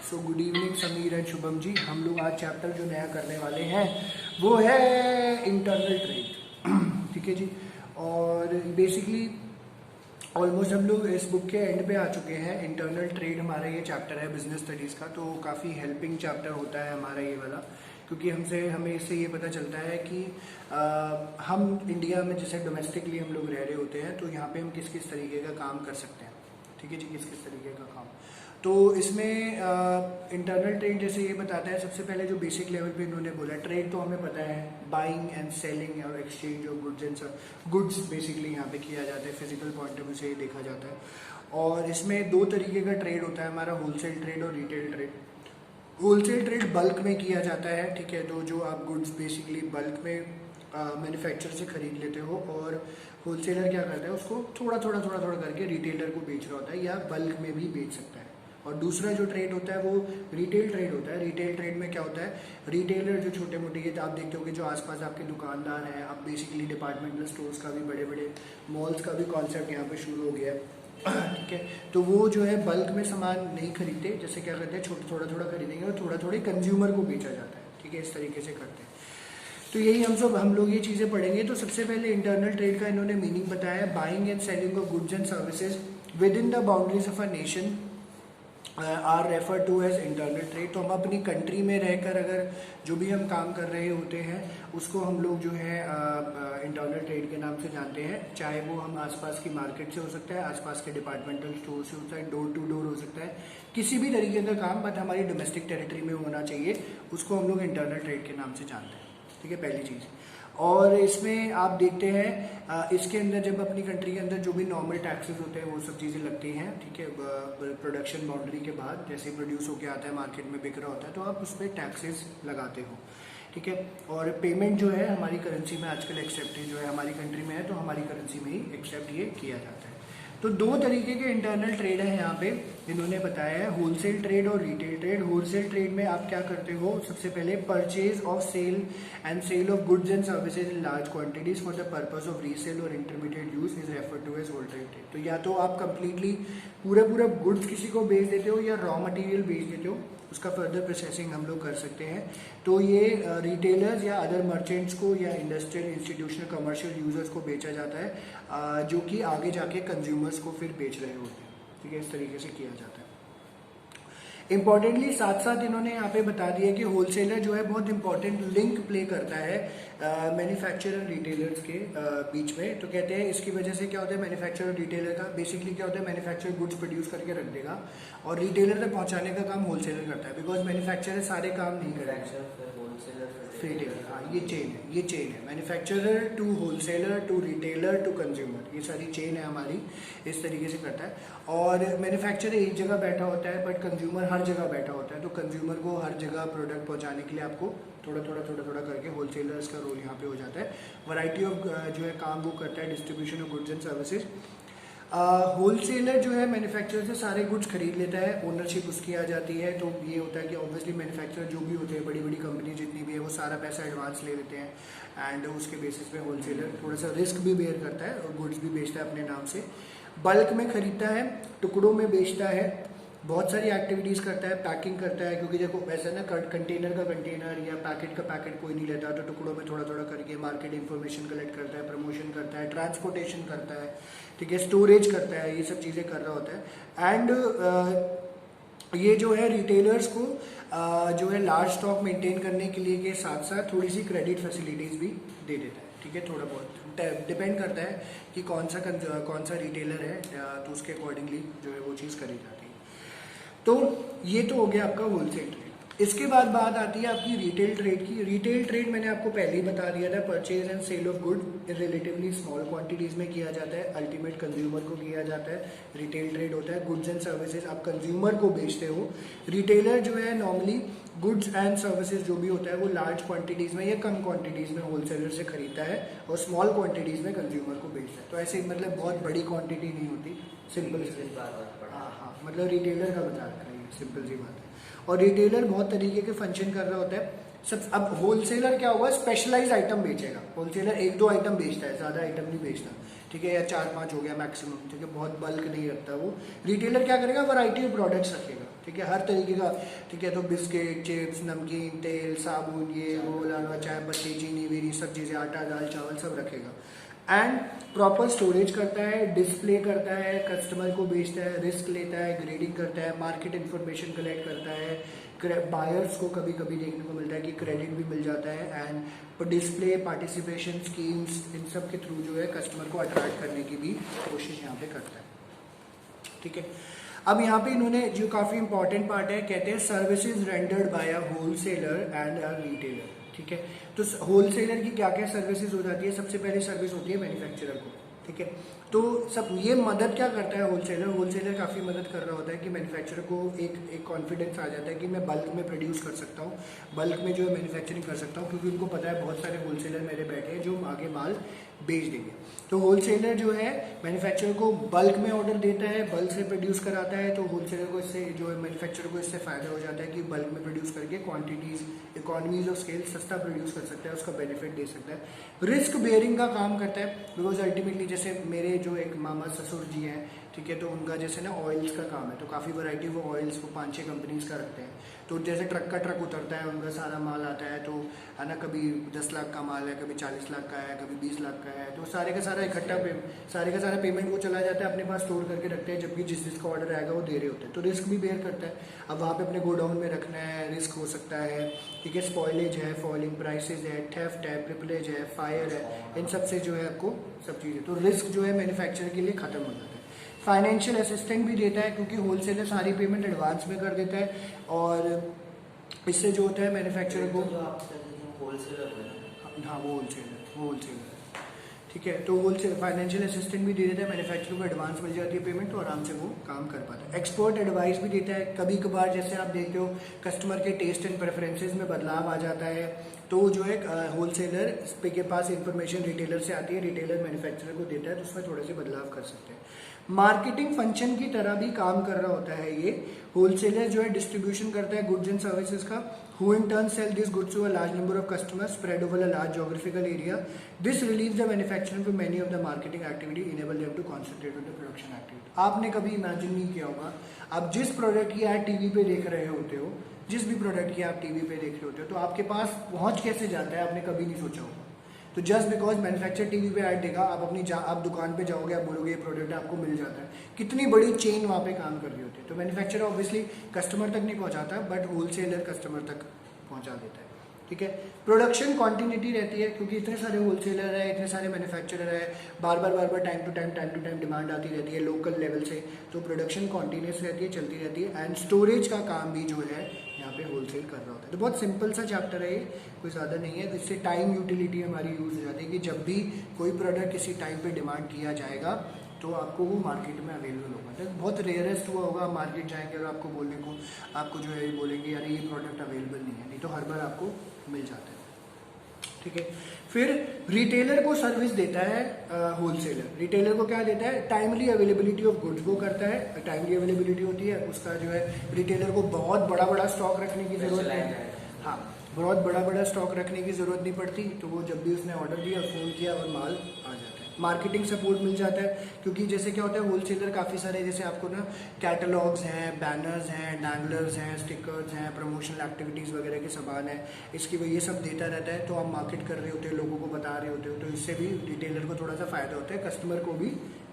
So good evening Sameer and Shubham ji. हम लोग आज चैप्टर जो नया करने वाले हैं वो है इंटरनल ट्रेड। ठीक है जी। और बेसिकली ऑलमोस्ट हम लोग इस बुक के एंड पे आ चुके हैं। इंटरनल ट्रेड हमारा ये चैप्टर है बिजनेस स्टडीज़ का, तो काफ़ी हेल्पिंग चैप्टर होता है हमारा ये वाला, क्योंकि हमें इससे ये पता चलता है कि हम इंडिया में जैसे डोमेस्टिकली हम लोग रह रहे होते हैं, तो यहाँ पे हम किस किस तरीके का काम कर सकते हैं। ठीक है जी, किस किस तरीके का काम। तो इसमें इंटरनल ट्रेड जैसे ये बताता है, सबसे पहले जो बेसिक लेवल पे इन्होंने बोला, ट्रेड तो हमें पता है बाइंग एंड सेलिंग और exchange of goods and goods basically यहाँ पे किया जाता है, फिजिकल पॉइंट ऑफ व्यू से ये देखा जाता है। और इसमें दो तरीके का ट्रेड होता है हमारा, होलसेल ट्रेड और retail trade. Wholesale trade bulk में किया जाता है, ठीक है, तो जो आप गुड्स बेसिकली बल्क में मैन्युफैक्चर से खरीद लेते हो, और होलसेलर क्या करता है उसको थोड़ा थोड़ा करके रिटेलर को बेच रहा होता है, या बल्क में भी बेच सकता है। और दूसरा जो ट्रेड होता है वो रिटेल ट्रेड होता है। रिटेल ट्रेड में क्या होता है, रिटेलर जो छोटे मोटे, ये आप देखते हो कि जो आसपास आपके दुकानदार हैं, अब बेसिकली डिपार्टमेंटल स्टोर्स का भी, बड़े बड़े मॉल्स का भी कॉन्सेप्ट यहाँ पे शुरू हो गया है। ठीक है, तो वो जो है बल्क में सामान नहीं खरीदते, जैसे क्या करते हैं थोड़ा खरीदेंगे और थोड़ा कंज्यूमर को बेचा जाता है। ठीक है, इस तरीके से करते हैं। तो यही हम लोग ये चीज़ें पढ़ेंगे। तो सबसे पहले इंटरनल ट्रेड का इन्होंने मीनिंग बताया, buying and selling of goods and services within the boundaries of a nation are refer to as internal trade. तो हम अपनी कंट्री में रहकर अगर जो भी हम काम कर रहे होते हैं उसको हम लोग जो है इंटरनल ट्रेड के नाम से जानते हैं, चाहे वो हम आसपास की मार्केट से हो सकता है, आसपास के डिपार्टमेंटल स्टोर से होता है, डोर टू डोर हो सकता है, किसी भी तरीके का काम, बट हमारी डोमेस्टिक टेरिटरी में होना चाहिए, उसको हम लोग इंटरनल ट्रेड के नाम से जानते हैं। ठीक है, पहली चीज़। और इसमें आप देखते हैं इसके अंदर जब अपनी कंट्री के अंदर जो भी नॉर्मल टैक्सेस होते हैं वो सब चीज़ें लगती हैं। ठीक है, प्रोडक्शन बाउंड्री के बाद जैसे प्रोड्यूस होके आता है, मार्केट में बिक रहा होता है, तो आप उस पर टैक्सेस लगाते हो। ठीक है, और पेमेंट जो है हमारी करेंसी में आजकल एक्सेप्ट जो है हमारी कंट्री में है, तो हमारी करेंसी में ही एक्सेप्ट ये किया जाता है। तो दो तरीके के इंटरनल ट्रेड है यहाँ पे इन्होंने बताया है, होलसेल ट्रेड और रिटेल ट्रेड। होलसेल ट्रेड में आप क्या करते हो, सबसे पहले purchase of sale and sale of goods and services in large quantities for the purpose of resale और intermediate use is refer to as wholesale trade. तो या तो आप कंप्लीटली पूरा गुड्स किसी को बेच देते हो, या रॉ मटेरियल बेच देते हो, उसका फर्दर प्रोसेसिंग हम लोग कर सकते हैं। तो ये रिटेलर्स या अदर मर्चेंट्स को या इंडस्ट्रियल, इंस्टीट्यूशनल, कमर्शियल यूजर्स को बेचा जाता है, जो कि आगे जाके कंज्यूमर्स को फिर बेच रहे होते हैं। ठीक है, इस तरीके से किया जाता है। इंपॉर्टेंटली साथ साथ इन्होंने यहाँ पे बता दिया कि होलसेलर जो है बहुत इंपॉर्टेंट लिंक प्ले करता है मैन्युफैक्चरर और रिटेलर्स के बीच में। तो कहते हैं इसकी वजह से क्या होता है, मैन्युफैक्चरर और रिटेलर का बेसिकली क्या होता है, मैन्युफैक्चरर गुड्स प्रोड्यूस करके रख देगा और रिटेलर तक पहुंचाने का काम होलसेलर करता है, बिकॉज मैन्युफैक्चरर सारे काम नहीं करेगा। हाँ, ये चेन है manufacturer to wholesaler to retailer to consumer, ये सारी चेन है हमारी, इस तरीके से करता है। और मैन्युफैक्चरर एक जगह बैठा होता है, बट कंज्यूमर हर जगह बैठा होता है, तो कंज्यूमर को हर जगह प्रोडक्ट पहुंचाने के लिए आपको थोड़ा करके होलसेलर्स का रोल यहाँ पे हो जाता है। वैरायटी ऑफ जो है काम वो करता है, distribution of goods and services. Wholesaler जो है मैन्युफैक्चरर से सारे गुड्स खरीद लेता है, ओनरशिप उसकी आ जाती है। तो ये होता है कि ऑब्वियसली मैन्युफैक्चरर जो भी होते हैं, बड़ी बड़ी कंपनी जितनी भी है, वो सारा पैसा एडवांस ले लेते हैं, एंड उसके बेसिस पे होलसेलर थोड़ा सा रिस्क भी बेयर करता है और गुड्स भी बेचता है अपने नाम से। बल्क में खरीदता है, टुकड़ों में बेचता है, बहुत सारी एक्टिविटीज़ करता है, पैकिंग करता है, क्योंकि देखो वैसा ना कंटेनर का कंटेनर या पैकेट का पैकेट कोई नहीं लेता, तो टुकड़ों में थोड़ा करके मार्केट इन्फॉर्मेशन कलेक्ट करता है, प्रमोशन करता है, ट्रांसपोर्टेशन करता है, ठीक है, स्टोरेज करता है, ये सब चीज़ें कर रहा होता है। एंड ये जो है रिटेलर्स को जो है लार्ज स्टॉक मेंटेन करने के लिए के साथ साथ थोड़ी सी क्रेडिट फैसिलिटीज़ भी दे देता है। ठीक है, थोड़ा बहुत डिपेंड करता है कि कौन सा रिटेलर है, तो उसके अकॉर्डिंगली जो है वो चीज़ करी जाती है। तो ये तो हो गया आपका होलसेल ट्रेड। इसके बाद बात आती है आपकी रिटेल ट्रेड की। रिटेल ट्रेड मैंने आपको पहले ही बता दिया था, purchase and sale of good relatively small quantities में किया जाता है, अल्टीमेट कंज्यूमर को किया जाता है। रिटेल ट्रेड होता है गुड्स एंड सर्विसेज, आप कंज्यूमर को बेचते हो। रिटेलर जो है नॉर्मली गुड्स एंड सर्विसेज जो भी होता है वो लार्ज क्वांटिटीज में या कम क्वांटिटीज में होलसेलर से खरीदता है और स्मॉल क्वांटिटीज में कंज्यूमर को बेचता है। तो ऐसे मतलब बहुत बड़ी क्वांटिटी नहीं होती, सिंपल सी बात। हाँ, मतलब रिटेलर का बता रखा है, सिंपल सी बात है। और रिटेलर बहुत तरीके के फंक्शन कर रहा होता है। सब अब होलसेलर क्या होगा, स्पेशलाइज आइटम बेचेगा। होलसेलर एक दो आइटम बेचता है, ज़्यादा आइटम नहीं बेचता। ठीक है, या 4-5 हो गया मैक्सिमम, ठीक है, बहुत बल्क नहीं रखता वो। रिटेलर क्या करेगा, वैरायटी ऑफ प्रोडक्ट्स रखेगा, ठीक है, हर तरीके का, ठीक है, तो बिस्किट, चिप्स, नमकीन, तेल, साबुन, ये वो, लालवा, चाय पत्ती, चीनी वीनी, सब चीज़ें, आटा, दाल, चावल सब रखेगा। एंड प्रॉपर स्टोरेज करता है, डिस्प्ले करता है, कस्टमर को बेचता है, रिस्क लेता है, ग्रेडिंग करता है, मार्केट इन्फॉर्मेशन कलेक्ट करता है, बायर्स को कभी कभी देखने को मिलता है कि क्रेडिट भी मिल जाता है, एंड डिस्प्ले, पार्टिसिपेशन स्कीम्स, इन सब के थ्रू जो है कस्टमर को अट्रैक्ट करने की भी कोशिश यहाँ पे करता है, ठीक है। अब यहाँ पे इन्होंने जो काफ़ी इंपॉर्टेंट पार्ट है, कहते हैं services rendered by a wholesaler and a retailer, ठीक है। तो होलसेलर की क्या क्या सर्विसेज हो जाती है, सबसे पहले सर्विस होती है मैन्युफैक्चरर को, ठीक है। तो सब ये मदद क्या करता है होलसेलर काफ़ी मदद कर रहा होता है कि मैन्युफैक्चरर को एक कॉन्फिडेंस आ जाता है कि मैं बल्क में प्रोड्यूस कर सकता हूँ, बल्क में जो है मैन्युफैक्चरिंग कर सकता हूँ, क्योंकि उनको पता है बहुत सारे होलसेलर मेरे बैठे हैं जो आगे माल बेच देंगे। तो होलसेलर जो है मैन्युफैक्चरर को बल्क में ऑर्डर देता है, बल्क से प्रोड्यूस कराता है, तो होलसेलर को इससे जो है मैन्युफैक्चरर को इससे फ़ायदा हो जाता है कि बल्क में प्रोड्यूस करके क्वांटिटीज़, इकोनॉमीज ऑफ स्केल, सस्ता प्रोड्यूस कर सकता है, उसका बेनिफिट दे सकता है। रिस्क बेयरिंग का काम करता है, बिकॉज अल्टीमेटली जैसे मेरे जो एक मामा ससुर जी हैं, ठीक है, तो उनका जैसे ना ऑयल्स का काम है, तो काफ़ी वैरायटी वो ऑयल्स वो 5-6 कंपनीज का रखते हैं। तो जैसे ट्रक का ट्रक उतरता है, उनका सारा माल आता है, तो है ना, कभी 10 लाख का माल है, कभी 40 लाख का है, कभी 20 लाख का है, तो सारे का सारा इकट्ठा सारे का सारा पेमेंट वो चला जाता है, अपने पास स्टोर करके रखते हैं, जबकि जिस जिसका ऑर्डर आएगा वो दे रहे होते हैं। तो रिस्क भी बेयर करता है, अब वहाँ पे अपने गोडाउन में रखना है, रिस्क हो सकता है, ठीक है, स्पॉइलेज है, फॉलिंग प्राइसेज है, थेफ्ट है, प्रिपलेज है, फायर है, इन सब से जो है आपको सब चीज़ें, तो रिस्क जो है मैन्युफैक्चरर के लिए खत्म हो जाता है। फाइनेंशियल असिस्टेंट भी देता है, क्योंकि होलसेलर सारी पेमेंट एडवांस में कर देता है, और इससे जो होता है मैन्युफैक्चरर को, हाँ वो होलसेलर, ठीक है, तो होलसेल फाइनेंशियल असिस्टेंट भी दे देता है, मैन्युफैक्चरर को एडवांस मिल जाती है पेमेंट, तो आराम से वो काम कर पाता है। एक्सपर्ट एडवाइस भी देता है, कभी कभार जैसे आप देखते हो कस्टमर के टेस्ट एंड प्रेफरेंसेस में बदलाव आ जाता है, तो जो है होलसेलर के पास इंफॉर्मेशन रिटेलर से आती है, रिटेलर मैन्युफैक्चरर को देता है, तो उसमें थोड़े से बदलाव कर सकते हैं। मार्केटिंग फंक्शन की तरह भी काम कर रहा होता है ये। होलसेलर जो है डिस्ट्रीब्यूशन करता है गुड्स एंड सर्विसेज का, who in turn sell these goods to a large number of customers spread over a large geographical area. This relieves the manufacturer from many of the marketing activity, enable them to concentrate on the production activity. आपने कभी imagine नहीं किया होगा, आप जिस product की add TV पे देख रहे होते हो, जिस भी प्रोडक्ट की आप टीवी पे देख रहे होते हो, तो आपके पास पहुंच कैसे जाता है, आपने कभी नहीं सोचा होगा। तो जस्ट बिकॉज मैन्युफैक्चर टीवी पे ऐड देगा, आप दुकान पे जाओगे, आप बोलोगे ये प्रोडक्ट आपको मिल जाता है। कितनी बड़ी चेन वहाँ पे काम कर रही होती है। तो मैन्युफैक्चरर ऑब्वियसली कस्टमर तक नहीं पहुँचाता, बट होलसेलर कस्टमर तक पहुँचा देता है, ठीक है। प्रोडक्शन कॉन्टिन्यूटी रहती है, क्योंकि इतने सारे होलसेलर है, इतने सारे मैन्युफैक्चरर है, बार बार टाइम टू टाइम डिमांड आती रहती है लोकल लेवल से, तो प्रोडक्शन कॉन्टिन्यूस रहती है, चलती रहती है। एंड स्टोरेज का काम भी जो है यहाँ पे होलसेल कर रहा होता है। तो बहुत सिंपल सा चैप्टर है ये, कोई ज़्यादा नहीं है। इससे टाइम यूटिलिटी हमारी यूज़ हो जाती है कि जब भी कोई प्रोडक्ट किसी टाइम पे डिमांड किया जाएगा तो आपको वो मार्केट में अवेलेबल होगा। तो बहुत रेयरेस्ट हुआ होगा, मार्केट जाएंगे और आपको बोलने को, आपको जो है बोलेंगे यार ये प्रोडक्ट अवेलेबल नहीं है, नहीं तो हर बार आपको मिल जाता है, ठीक है। फिर रिटेलर को सर्विस देता है होलसेलर। रिटेलर को क्या देता है, टाइमली अवेलेबिलिटी ऑफ गुड्स को करता है। टाइमली अवेलेबिलिटी होती है उसका जो है, रिटेलर को बहुत बड़ा स्टॉक रखने की जरूरत नहीं है, हाँ बहुत बड़ा स्टॉक रखने की जरूरत नहीं पड़ती। तो वो जब भी उसने ऑर्डर दिया, फ़ोन किया और माल आ जाता है। मार्केटिंग सपोर्ट मिल जाता है, क्योंकि जैसे क्या होता है होलसेलर काफ़ी सारे, जैसे आपको ना कैटलॉग्स हैं, बैनर्स हैं, डैंगलर्स हैं, स्टिकर्स हैं, प्रमोशनल एक्टिविटीज़ वगैरह के सामान है, इसकी वो ये सब देता रहता है। तो आप मार्केट कर रहे होते हो, लोगों को बता रहे होते हो, तो इससे भी रिटेलर को थोड़ा सा फ़ायदा होता है, कस्टमर को भी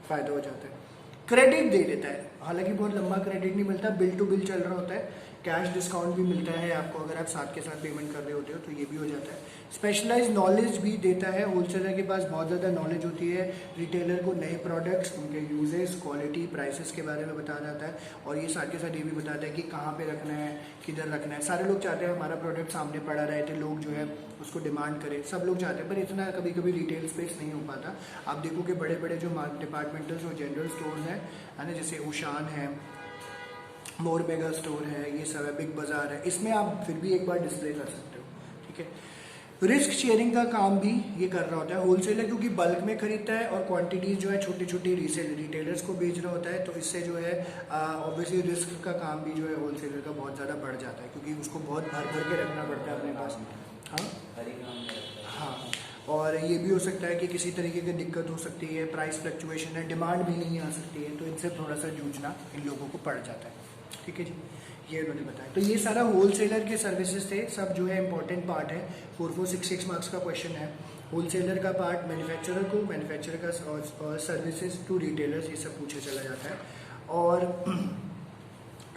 फ़ायदा हो जाता है। क्रेडिट दे देता है, हालांकि बहुत लंबा क्रेडिट नहीं मिलता, बिल टू बिल चल रहा होता है। कैश डिस्काउंट भी मिलता है आपको, अगर आप साथ के साथ पेमेंट कर रहे होते हो तो ये भी हो जाता है। स्पेशलाइज्ड नॉलेज भी देता है, होलसेलर के पास बहुत ज़्यादा नॉलेज होती है। रिटेलर को नए प्रोडक्ट्स, उनके यूजेस, क्वालिटी, प्राइसेस के बारे में बता जाता है, और ये साथ के साथ ये भी बताता है कि कहाँ पे रखना है, किधर रखना है। सारे लोग चाहते हैं हमारा प्रोडक्ट सामने पड़ा रहे थे, लोग जो है उसको डिमांड करें, सब लोग चाहते हैं, पर इतना कभी कभी रिटेल स्पेस नहीं हो पाता। आप देखो कि बड़े बड़े जो डिपार्टमेंटल्स और जनरल स्टोर्स हैं, है ना, जैसे उशान है, मोर मेगा स्टोर है, ये सब है, बिग बाजार है, इसमें आप फिर भी एक बार डिस्प्ले कर सकते हो, ठीक है। रिस्क शेयरिंग का काम भी ये कर रहा होता है होलसेलर, क्योंकि बल्क में खरीदता है और क्वांटिटीज जो है छोटी छोटी रिटेलर्स को बेच रहा होता है, तो इससे जो है ऑब्वियसली रिस्क का काम भी जो है होलसेलर का बहुत ज़्यादा बढ़ जाता है, क्योंकि उसको बहुत भर के रखना पड़ता है अपने पास। हाँ हाँ, और ये भी हो सकता है कि किसी तरीके की दिक्कत हो सकती है, प्राइस फ्लक्चुएशन है, डिमांड भी नहीं आ सकती है, तो इनसे थोड़ा सा जूझना इन लोगों को पड़ जाता है। ठीक है जी, ये उन्होंने बताया। तो ये सारा होलसेलर के सर्विसेज थे, सब जो है इंपॉर्टेंट पार्ट है। 4466 मार्क्स का क्वेश्चन है। होलसेलर का पार्ट मैन्युफैक्चरर को, मैन्युफैक्चरर का और सर्विसेज टू रिटेलर्स, ये सब पूछे चला जाता है। और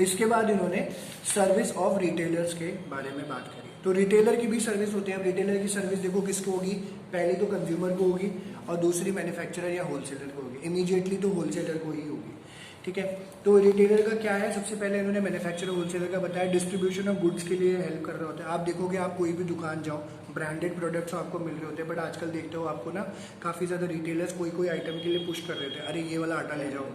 इसके बाद इन्होंने सर्विस ऑफ रिटेलर्स के बारे में बात करी। तो रिटेलर की भी सर्विस होती है। अब रिटेलर की सर्विस देखो किसको होगी, पहले तो कंज्यूमर को होगी और दूसरी मैन्युफैक्चरर या होलसेलर को होगी। इमीडिएटली तो होलसेलर को ही होगी। ठीक है, तो रिटेलर का क्या है, सबसे पहले इन्होंने मैन्युफैक्चरर होलसेलर का बताया। डिस्ट्रीब्यूशन ऑफ गुड्स के लिए हेल्प कर रहा होता है। आप देखोगे, आप कोई भी दुकान जाओ, ब्रांडेड प्रोडक्ट्स आपको मिल रहे होते हैं, बट आजकल देखते हो आपको ना काफ़ी ज़्यादा रिटेलर्स कोई आइटम के लिए पुश कर रहे थे, अरे ये वाला आटा ले जाओ,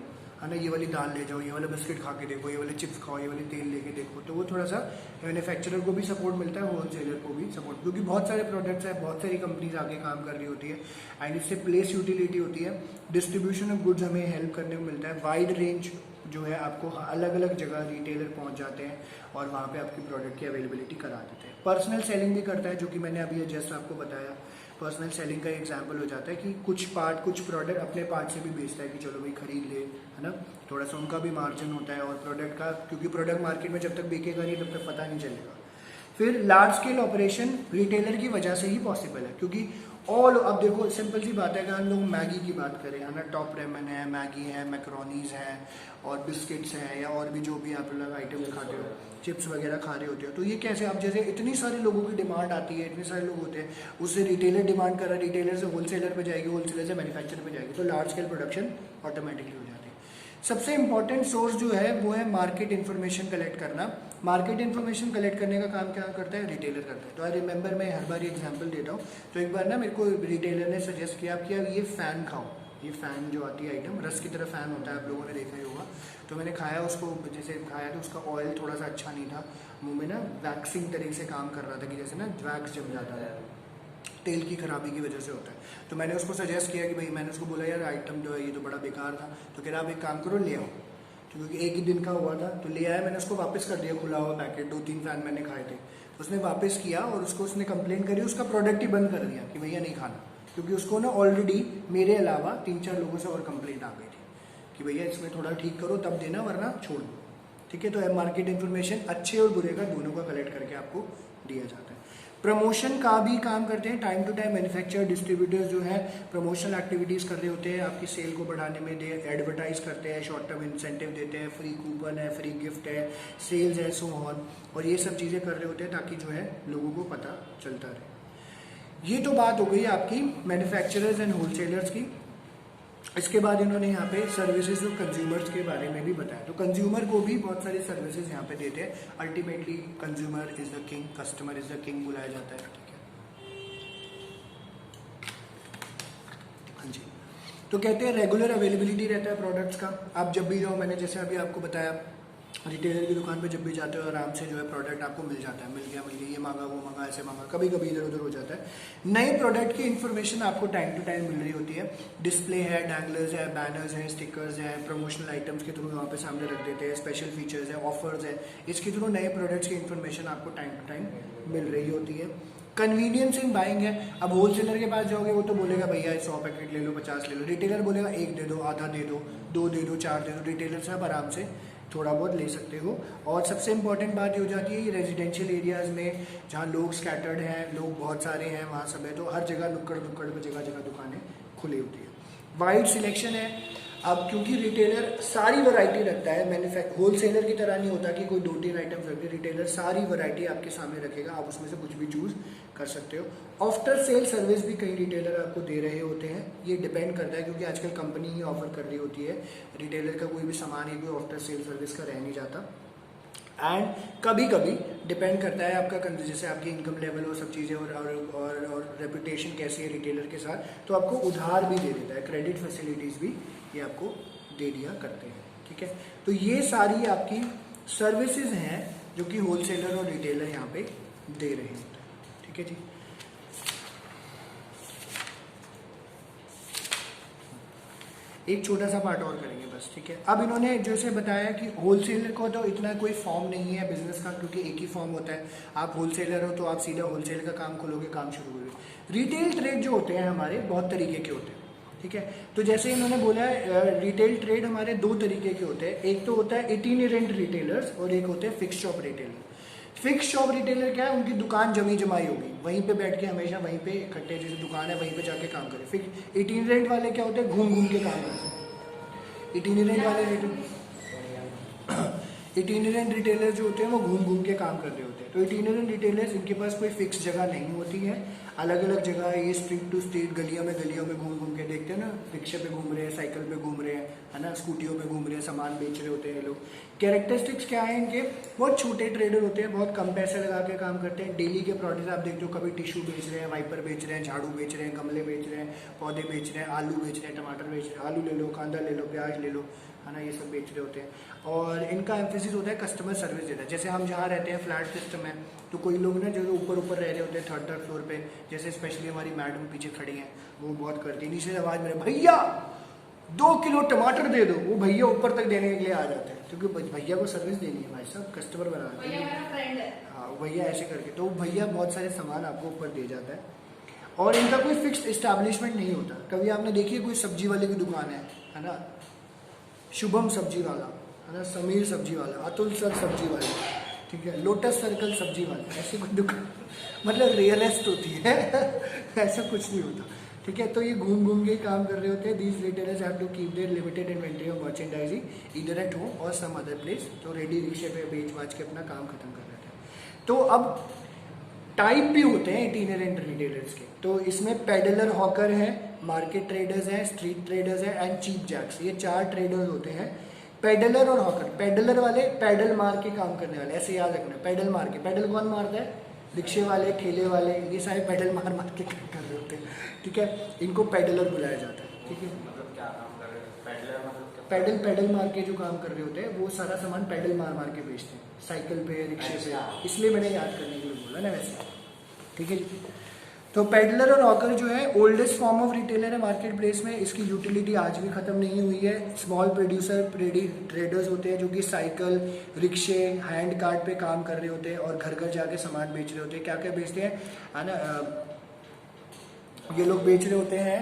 है ना, ये वाली दाल ले जाओ, ये वाला बिस्किट खा के देखो, ये वाले चिप्स खाओ, ये वाली तेल लेके देखो। तो वो थोड़ा सा मैन्युफैक्चरर को भी सपोर्ट मिलता है, होलसेलर को भी सपोर्ट, क्योंकि बहुत सारे प्रोडक्ट्स हैं, बहुत सारी कंपनीज आगे काम कर रही होती है एंड इससे प्लेस यूटिलिटी होती है। डिस्ट्रीब्यूशन ऑफ गुड्स हमें हेल्प करने को मिलता है। वाइड रेंज जो है आपको अलग अलग जगह रिटेलर पहुंच जाते हैं और वहाँ पे आपकी प्रोडक्ट की अवेलेबिलिटी करा देते हैं। पर्सनल सेलिंग भी करता है, जो कि मैंने अभी जस्ट आपको बताया। पर्सनल सेलिंग का एग्जांपल हो जाता है कि कुछ प्रोडक्ट अपने पार्ट से भी बेचता है कि चलो भाई खरीद ले, है ना, थोड़ा सा उनका भी मार्जिन होता है। और प्रोडक्ट का, क्योंकि प्रोडक्ट मार्केट में जब तक बिकेगा नहीं तब तक पता नहीं चलेगा। फिर लार्ज स्केल ऑपरेशन रिटेलर की वजह से ही पॉसिबल है, क्योंकि अब देखो सिंपल सी बात है, अगर हम लोग मैगी की बात करें, है ना, टॉप रेमन है, मैगी है, मैक्रोनीज है और बिस्किट्स हैं, या और भी जो भी आप लोग आइटम्स खाते हो, चिप्स वगैरह खा रहे होते हो, तो ये कैसे, अब जैसे इतनी सारे लोगों की डिमांड आती है, इतने सारे लोग होते हैं, उससे रिटेलर डिमांड कर रहा है, रिटेलर से होलसेलर पे जाएगी, होलसेलर से मैन्युफैक्चरर पे जाएगी, तो लार्ज स्केल प्रोडक्शन ऑटोमेटिकली हो जाती है। सबसे इंपॉर्टेंट सोर्स जो है वो है मार्केट इन्फॉर्मेशन कलेक्ट करना। मार्केट इन्फॉर्मेशन कलेक्ट करने का काम क्या करता है, रिटेलर करता है। तो आई रिमेंबर, मैं हर बार एग्जांपल देता हूँ। तो एक बार ना मेरे को रिटेलर ने सजेस्ट किया कि आप ये फ़ैन खाओ, ये फ़ैन जो आती है आइटम, रस की तरह फ़ैन होता है, आप लोगों ने देखा ही होगा। तो मैंने खाया उसको, जैसे खाया तो उसका ऑयल थोड़ा सा अच्छा नहीं था, मुँह में ना वैक्सिंग तरीके से काम कर रहा था, कि जैसे ना वैक्स जम जाता है, तेल की खराबी की वजह से होता है। तो मैंने उसको सजेस्ट किया कि भाई, मैंने उसको बोला यार आइटम जो है ये तो बड़ा बेकार था। तो कह रहा आप एक काम करो, ले आओ, क्योंकि एक ही दिन का हुआ था। तो ले आया, मैंने उसको वापस कर दिया खुला हुआ पैकेट, 2-3 फैन मैंने खाए थे, तो उसने वापस किया और उसको उसने कंप्लेन करी, उसका प्रोडक्ट ही बंद कर दिया कि भैया नहीं खाना, क्योंकि उसको ना ऑलरेडी मेरे अलावा 3-4 लोगों से और कंप्लेंट आ गई थी कि भैया इसमें थोड़ा ठीक करो तब देना, वरना छोड़ दो। ठीक है, तो मार्केट इन्फॉर्मेशन अच्छे और बुरे का दोनों का कलेक्ट करके आपको दिया जाता है। प्रमोशन का भी काम करते हैं, time to time manufacturer distributors जो है प्रमोशनल एक्टिविटीज़ कर रहे होते हैं, आपकी सेल को बढ़ाने में एडवर्टाइज करते हैं, शॉर्ट टर्म इंसेंटिव देते हैं, फ्री कूपन है, फ्री गिफ्ट है, सेल्स है, सो ऑन, और ये सब चीज़ें कर रहे होते हैं ताकि जो है लोगों को पता चलता रहे। ये तो बात हो गई आपकी मैन्युफैक्चरर्स एंड होलसेलर्स की। इसके बाद इन्होंने यहाँ पे सर्विसेज ऑफ कंज्यूमर्स के बारे में भी बताया। तो कंज्यूमर को भी बहुत सारे सर्विसेज यहाँ पे देते हैं। Ultimately consumer is the king, customer is the king बुलाया जाता है। ठीक है, हाँ जी। तो कहते हैं रेगुलर अवेलेबिलिटी रहता है प्रोडक्ट्स का। आप जब भी जाओ, मैंने जैसे अभी आपको बताया, रिटेलर की दुकान पे जब भी जाते हो आराम से जो है प्रोडक्ट आपको मिल जाता है, मिल गया, ये मांगा वो मांगा, ऐसे मांगा, कभी कभी इधर उधर हो जाता है। नए प्रोडक्ट की इन्फॉर्मेशन आपको टाइम टू टाइम मिल रही होती है। डिस्प्ले है, डैंगलर्स है, बैनर्स हैं, स्टिकर्स हैं, प्रमोशनल आइटम्स के थ्रू वहाँ पे सामने रख देते हैं, स्पेशल फीचर्स है, ऑफर्स है, इसके थ्रू नए प्रोडक्ट्स की इन्फॉर्मेशन आपको टाइम टू टाइम मिल रही होती है। कन्वीनियंस इन बाइंग है। अब होलसेलर के पास जाओगे, वो तो बोलेगा भैया 100 पैकेट ले लो, 50 ले लो। रिटेलर बोलेगा 1 दे दो, आधा दे दो, 2 दे दो, 4 दे दो। रिटेलर से आप आराम से थोड़ा बहुत ले सकते हो। और सबसे इंपॉर्टेंट बात ये हो जाती है, ये रेजिडेंशियल एरियाज़ में जहाँ लोग स्कैटर्ड हैं, लोग बहुत सारे हैं, वहाँ सब है, तो हर जगह नुक्कड़ नुक्कड़ में जगह जगह दुकानें खुली होती है। वाइड सिलेक्शन है। अब क्योंकि रिटेलर सारी वैरायटी रखता है, होलसेलर की तरह नहीं होता कि कोई 2-3 आइटम्स रखते, रिटेलर सारी वैरायटी आपके सामने रखेगा, आप उसमें से कुछ भी चूज कर सकते हो। आफ्टर सेल सर्विस भी कई रिटेलर आपको दे रहे होते हैं, ये डिपेंड करता है, क्योंकि आजकल कंपनी ही ऑफर कर रही होती है। रिटेलर का कोई भी सामान है, कोई आफ्टर सेल सर्विस का रह नहीं जाता। एंड कभी कभी डिपेंड करता है आपका, जैसे आपकी इनकम लेवल और सब चीज़ें और रेपुटेशन कैसी है रिटेलर के साथ, तो आपको उधार भी दे देता है, क्रेडिट फैसिलिटीज़ भी ये आपको दे दिया करते हैं। ठीक है, तो ये सारी आपकी सर्विसेज हैं जो कि होलसेलर और रिटेलर यहाँ पे दे रहे हैं। ठीक है जी, एक छोटा सा पार्ट और करेंगे बस। ठीक है, अब इन्होंने जैसे बताया कि होलसेलर को तो इतना कोई फॉर्म नहीं है बिजनेस का, क्योंकि एक ही फॉर्म होता है। आप होलसेलर हो तो आप सीधा होलसेल का काम खोलोगे, काम शुरू करोगे। रिटेल ट्रेड जो होते हैं हमारे बहुत तरीके के होते हैं, ठीक है। तो जैसे इन्होंने बोला है रिटेल ट्रेड हमारे दो तरीके के होते हैं, एक तो होता है इटिनेरेंट रिटेलर्स और एक होते हैं fix shop retailer. Fix shop retailer क्या है, उनकी दुकान जमी जमाई होगी, वहीं पे बैठ के हमेशा वहीं पे इकट्ठे, जैसे दुकान है वहीं पे जाके काम करें। फिक्स इटिनेरेंट वाले क्या होते हैं, घूम घूम के काम करते हैं। इटिनेरेंट वाले इटिनेरेंट रिटेलर जो होते हैं वो घूम घूम के काम कर रहे होते हैं। तो इटिनेरेंट रिटेलर्स, इनके पास कोई फिक्स जगह नहीं होती है, अलग अलग जगह ये स्ट्रीट टू स्ट्रीट गलियों में घूम घूम के, देखते हैं ना, रिक्शे पे घूम रहे हैं, साइकिल पे घूम रहे हैं, है ना, स्कूटियों पे घूम रहे हैं, सामान बेच रहे होते हैं लोग। कैरेक्टरिस्टिक्स क्या है इनके, बहुत छोटे ट्रेडर होते हैं, बहुत कम पैसे लगा के काम करते हैं। डेली के प्रोडक्ट्स आप देखते हो, कभी टिश्यू बेच रहे हैं, वाइपर बेच रहे हैं, झाड़ू बेच रहे हैं, गमले बेच रहे हैं, पौधे बेच रहे हैं, आलू बेच रहे हैं, टमाटर बेच रहे हैं, आलू ले लो, कांदा ले लो, प्याज ले लो, है ना, ये सब बेच रहे होते हैं। और इनका एम्फेसिस होता है कस्टमर सर्विस देना। जैसे हम जहाँ रहते हैं फ्लैट सिस्टम है, तो कोई लोग ना जो ऊपर रह रहे होते हैं थर्ड फ्लोर पे, जैसे स्पेशली हमारी मैडम पीछे खड़ी हैं, वो बहुत करती है, नीचे आवाज मेरे भैया 2 किलो टमाटर दे दो, वो भैया ऊपर तक देने के लिए आ जाते हैं, क्योंकि भैया को सर्विस देनी है, भाई साहब कस्टमर बनाना है। हाँ, भैया ऐसे करके, तो भैया बहुत सारे सामान आपको ऊपर दे जाता है। और इनका कोई फिक्स्ड एस्टैब्लिशमेंट नहीं होता। कभी आपने देखी है कोई सब्जी वाले की दुकान है ना, शुभम सब्जी वाला, है ना, समीर सब्जी वाला, अतुल सर सब्जी वाला, ठीक है, लोटस सर्कल सब्जी वाला, ऐसी कोई दुकान मतलब रियलिस्ट होती है ऐसा कुछ नहीं होता, ठीक है। तो ये घूम घूम के काम कर रहे होते हैं। These retailers have to keep their limited inventory of merchandising either at home और सम अदर प्लेस। तो रेडी रिक्शे पे बेच बाच के अपना काम खत्म कर रहे थे। तो अब टाइप भी होते हैं इटिनेरेंट रिटेलर्स के। तो इसमें पेडलर हॉकर है, मार्केट ट्रेडर्स हैं, स्ट्रीट ट्रेडर्स हैं एंड चीप जैक्स, ये 4 ट्रेडर्स होते हैं, पेडलर और हॉकर। पेडलर वाले पैडल मार के काम करने वाले, ऐसे याद रखना, पैडल मार के। पैडल कौन मारता है, रिक्शे वाले, ठेले वाले, ये सारे पैडल मार मार के काम कर रहे होते हैं, ठीक है, इनको पेडलर बुलाया जाता है, ठीक है। मतलब क्या काम कर रहे हैं, पैडल मार के जो काम कर रहे होते हैं, वो सारा सामान पैडल मार मार के बेचते हैं, साइकिल पे, रिक्शे पे, इसलिए मैंने याद करने के लिए बोला ना वैसे, ठीक है जी। तो पेडलर और हॉकर जो है ओल्डेस्ट फॉर्म ऑफ रिटेलर है मार्केट प्लेस में, इसकी यूटिलिटी आज भी खत्म नहीं हुई है। स्मॉल प्रोड्यूसर ट्रेडर्स होते हैं जो कि साइकिल, रिक्शे, हैंड कार्ट पे काम कर रहे होते हैं और घर घर जाके सामान बेच रहे होते हैं। क्या क्या बेचते हैं, है ना, ये लोग बेच रहे होते हैं,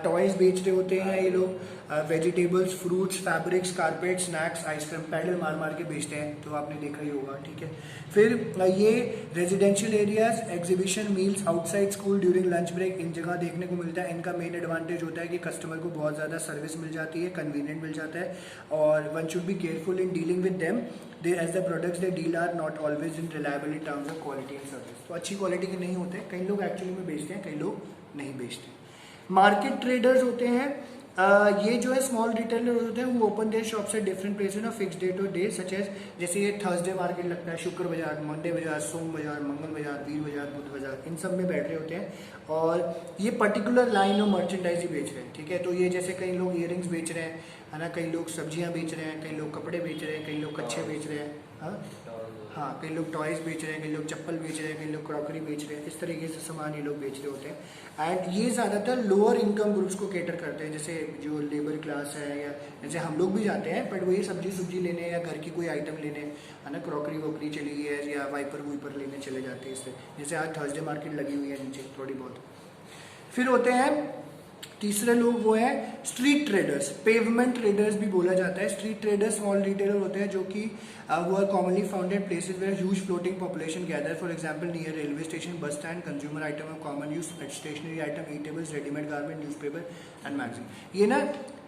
टॉयज बेच रहे होते हैं ये लोग, vegetables, fruits, fabrics, carpet, snacks, ice cream, pedal मार मार के बेचते हैं, तो आपने देखा ही होगा, ठीक है। फिर ये residential areas, exhibition, meals, outside school, during lunch break, इन जगह देखने को मिलता है। इनका मेन एडवांटेज होता है कि कस्टमर को बहुत ज़्यादा सर्विस मिल जाती है, कन्वीनियंट मिल जाता है, और one should be careful in dealing with them as the products they deal are not always in reliable in terms of quality and service. तो अच्छी क्वालिटी के नहीं होते, कई लोग एक्चुअली में बेचते हैं, कई लोग नहीं बेचते। मार्केट ट्रेडर्स होते हैं, ये जो है स्मॉल रिटेलर होते हैं, वो open their shops at different places of fix date और डे, सच एज जैसे ये थर्सडे मार्केट लगता है, शुक्र बाजार, मंडे बाजार, सोम बाजार, मंगल बाजार, वीर बाजार, बुध बाजार, इन सब में बैठ रहे होते हैं और ये पर्टिकुलर लाइन ऑफ मर्चेंडाइज ही बेच रहे हैं, ठीक है। तो ये जैसे कई लोग इयरिंग्स बेच रहे हैं, है ना, कई लोग सब्जियां बेच रहे हैं, कई लोग कपड़े बेच रहे हैं, कई लोग कच्छे बेच रहे हैं, हाँ, कई लोग टॉयज बेच रहे हैं, कई लोग चप्पल बेच रहे हैं, कई लोग क्रॉकरी बेच रहे हैं, इस तरीके से सामान ये लोग बेच रहे होते हैं। एंड ये ज़्यादातर लोअर इनकम ग्रुप्स को कैटर करते हैं, जैसे जो लेबर क्लास है, या जैसे हम लोग भी जाते हैं, बट वही सब्जी लेने या घर की कोई आइटम लेने, है ना, क्रॉकरी वोकरी चली गई है या वाइपर वूपर लेने चले जाते हैं, इससे जैसे आज थर्सडे मार्केट लगी हुई है नीचे थोड़ी बहुत। फिर होते हैं तीसरे लोग, वो है स्ट्रीट ट्रेडर्स, पेवमेंट ट्रेडर्स भी बोला जाता है। स्ट्रीट ट्रेडर्स स्मॉल रिटेलर होते हैं जो कि वो are commonly found at places where huge floating population gather, for example near railway station, bus stand, consumer item of common use, stationery item, eatables, readymade garment, newspaper and magazine. ये ना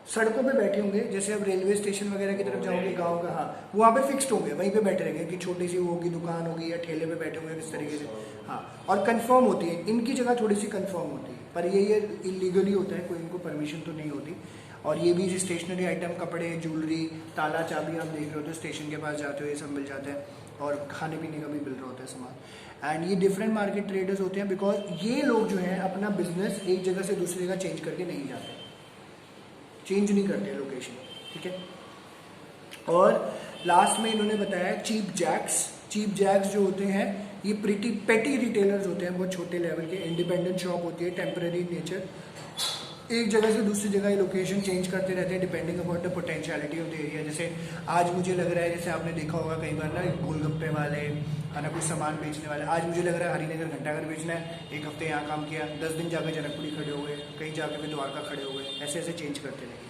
सड़कों पे बैठे होंगे, जैसे अब रेलवे स्टेशन वगैरह की तरफ जाओगे गांव का, हाँ, वहाँ पे फिक्स्ड होंगे, वहीं पे बैठे रहेंगे, कि छोटी सी वो होगी दुकान होगी या ठेले पे बैठे होंगे इस तरीके से, हाँ। और कंफर्म होती है, इनकी जगह थोड़ी सी कंफर्म होती है, पर ये इलीगली होता है, कोई इनको परमिशन तो नहीं होती। और ये भी स्टेशनरी आइटम, कपड़े, ज्वेलरी, ताला चाबी आप देख रहे हो तो स्टेशन के पास जाते हो ये सब मिल जाता है, और खाने पीने का भी मिल रहा होता है सामान। एंड ये डिफरेंट मार्केट ट्रेडर्स होते हैं, बिकॉज ये लोग जो है अपना बिजनेस एक जगह से दूसरी जगह चेंज करके नहीं जाते, चेंज नहीं करते लोकेशन, ठीक है। और लास्ट में इन्होंने बताया चीप जैक्स। चीप जैक्स जो होते हैं ये पेटी रिटेलर्स होते हैं, बहुत छोटे लेवल के, इंडिपेंडेंट शॉप होती है, टेम्पररी नेचर, एक जगह से दूसरी जगह ये लोकेशन चेंज करते रहते हैं depending upon the potentiality of the area. जैसे आज मुझे लग रहा है, जैसे आपने देखा होगा कई बार ना, गोलगप्पे वाले है ना, कुछ सामान बेचने वाले। आज मुझे लग रहा है हरिनगर घंटाघर बेचना है, एक हफ्ते यहाँ काम किया, 10 दिन जाकर जनकपुरी खड़े हो गए, कहीं जाकर भी द्वारका खड़े हो गए, ऐसे ऐसे चेंज करते रहे।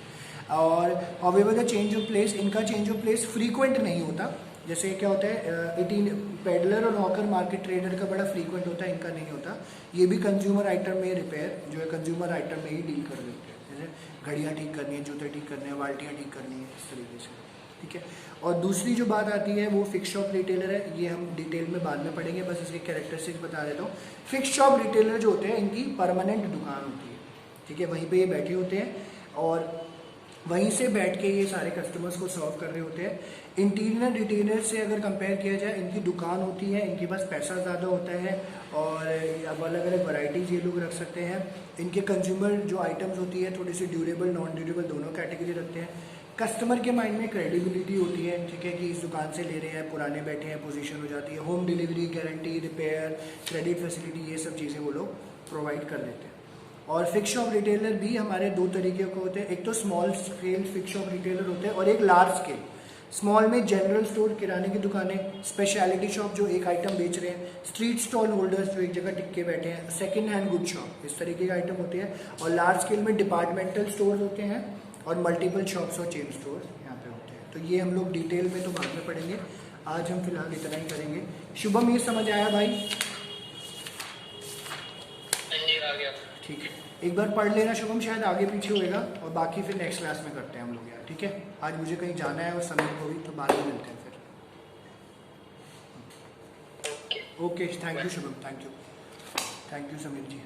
और however the change of place, इनका चेंज ऑफ प्लेस फ्रीक्वेंट नहीं होता। जैसे क्या होता है 18 पेडलर और हॉकर मार्केट ट्रेडर का बड़ा फ्रीक्वेंट होता है, इनका नहीं होता। ये भी कंज्यूमर आइटम में रिपेयर जो है कंज्यूमर आइटम में ही डील कर देते हैं। जैसे घड़ियाँ ठीक करनी है, जूते ठीक करने हैं, बाल्टियाँ ठीक करनी है, इस तरीके से, ठीक है। और दूसरी जो बात आती है वो फिक्स शॉप रिटेलर है, ये हम डिटेल में बाद में पढ़ेंगे, बस इसके कैरेक्टरिस्टिक्स बता देता हूँ। फिक्स शॉप रिटेलर जो होते हैं इनकी परमानेंट दुकान होती है, ठीक है, वहीं पे ये बैठे होते हैं और वहीं से बैठ के ये सारे कस्टमर्स को सर्व कर रहे होते हैं। इंटीरियर रिटेलर से अगर कंपेयर किया जाए, इनकी दुकान होती है, इनके पास पैसा ज़्यादा होता है और अब अलग अलग वैरायटीज़ ये लोग रख सकते हैं। इनके कंज्यूमर जो आइटम्स होती है थोड़ी सी ड्यूरेबल नॉन ड्यूरेबल दोनों कैटेगरी रखते हैं। कस्टमर के माइंड में क्रेडिबिलिटी होती है, ठीक है, कि इस दुकान से ले रहे हैं, पुराने बैठे हैं, पोजीशन हो जाती है। Home delivery, guarantee, repair, credit facility, ये सब चीज़ें वो लोग प्रोवाइड कर देते हैं। और फिक्स शॉप रिटेलर भी हमारे दो तरीके के होते हैं, एक तो small scale fix shop retailer होते हैं और एक लार्ज स्केल। स्मॉल में जनरल स्टोर, किराने की दुकानें, स्पेशलिटी शॉप जो एक आइटम बेच रहे हैं, स्ट्रीट स्टॉल होल्डर्स जो एक जगह टिक के बैठे हैं, सेकंड हैंड गुड शॉप, इस तरीके के आइटम होते हैं। और लार्ज स्केल में डिपार्टमेंटल स्टोर्स होते हैं और मल्टीपल शॉप्स और चेन स्टोर्स यहाँ पे होते हैं। तो ये हम लोग डिटेल में तो बाद में पढ़ेंगे, आज हम फिलहाल इतना ही करेंगे। शुभम, ये समझ आया भाई? ठीक है, एक बार पढ़ लेना शुभम, शायद आगे पीछे होएगा और बाकी फिर नेक्स्ट क्लास में करते हैं हम लोग यार, ठीक है। आज मुझे कहीं जाना है और समीर को भी, तो बाद में मिलते हैं फिर। Okay, thank you Shubham, thank you Sameer ji.